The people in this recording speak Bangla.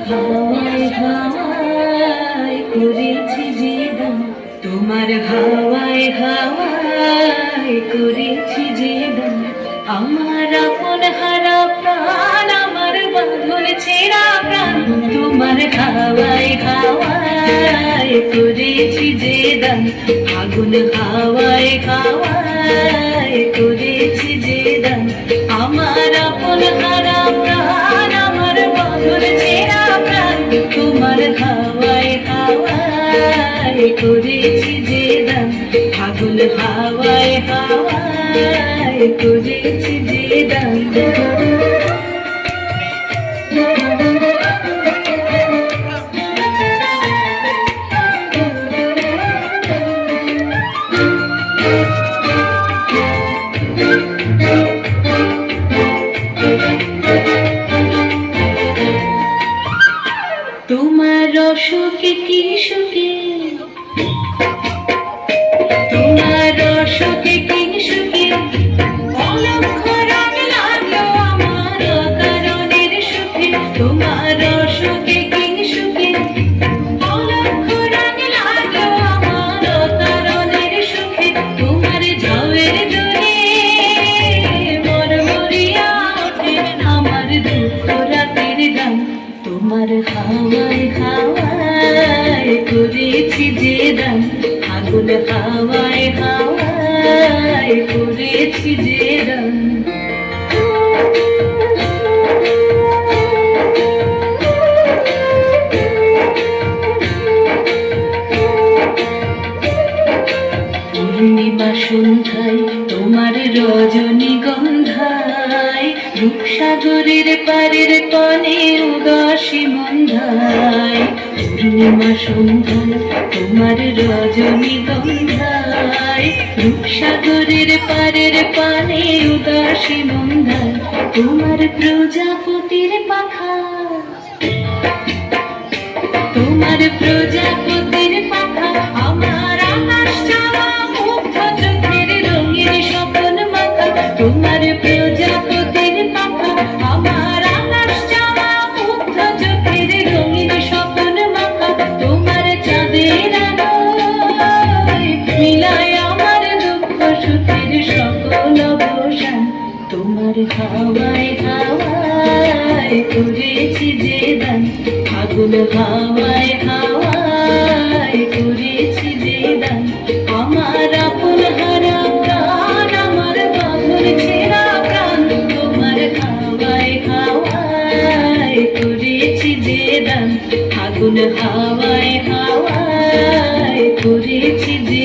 হাওয়ায় হাওয়ায় করেছি যে দান, তোমার হাওয়ায় হাওয়ায় করেছি যে দান। আমার আপন হারা প্রাণ, আমার বাঁধন ছেঁড়া প্রাণ, তোমার হাওয়ায় হাওয়ায় করেছি যে দান। আগুন হাওয়ায় হাওয়ায় করেছি যে দান। আমার আপন হারা প্রাণ, আমার বাঁধন ছেঁড়া প্রাণ, তোমার হাওয়ায় হাওয়ায় করেছি যে দান। আগুন হাওয়ায় হাওয়ায় করেছি যে দান। তোমার অসুখে কি সুখে, তোমার অসুখে কি সুখে, অলক্ষ রং লাগলো আমার অকারণের সুখে। তোমার অসুখে কি সুখে, অলক্ষ রং লাগলো আমার অকারণের সুখে। তোমার ঝাউয়ের জোরে মরমরিয়া ওঠে আমার দুঃখ রাতের গান। তোমার হাওয়ায় হাওয়ায় করেছি যে দান। আগুন হাওয়ায় হাওয়ায় করেছি যে দান। পূর্ণিমা সন্ধ্যায় তোমার রজনীগন্ধায়, রূপসাগরের পারের পানে উদাসী মন্ধায়। পূর্ণিমা সন্ধ্যায় তোমার রজনীগন্ধায়, রূপসাগরের পারের পানে উদাসী মন্ধায়। তোমার প্রজাপতির পাখা, তোমার প্রজাপতির পাখা, আমার আকাশ চাওয়া মুগ্ধ চোখের রঙের স্বপ্ন মাখা। তোমার প্রজাপতির পাখা, আমার আকাশ চাওয়া মুগ্ধ চোখের রঙের স্বপ্ন মাখা। তোমার চাঁদের আলোয় মিলায় আমার দুঃখ সুখের সকল অবসান। তোমার হাওয়ায় হাওয়ায় করেছি যে দান। আগুন হাওয়ায় হাওয়ায় করেছি যে দান। আমার আপন হারা প্রাণ, আমার বাঁধন ছেঁড়া প্রাণ, তোমার হাওয়ায় হাওয়ায় করেছি যে দান। আগুন হাওয়ায় হাওয়ায় করেছি যে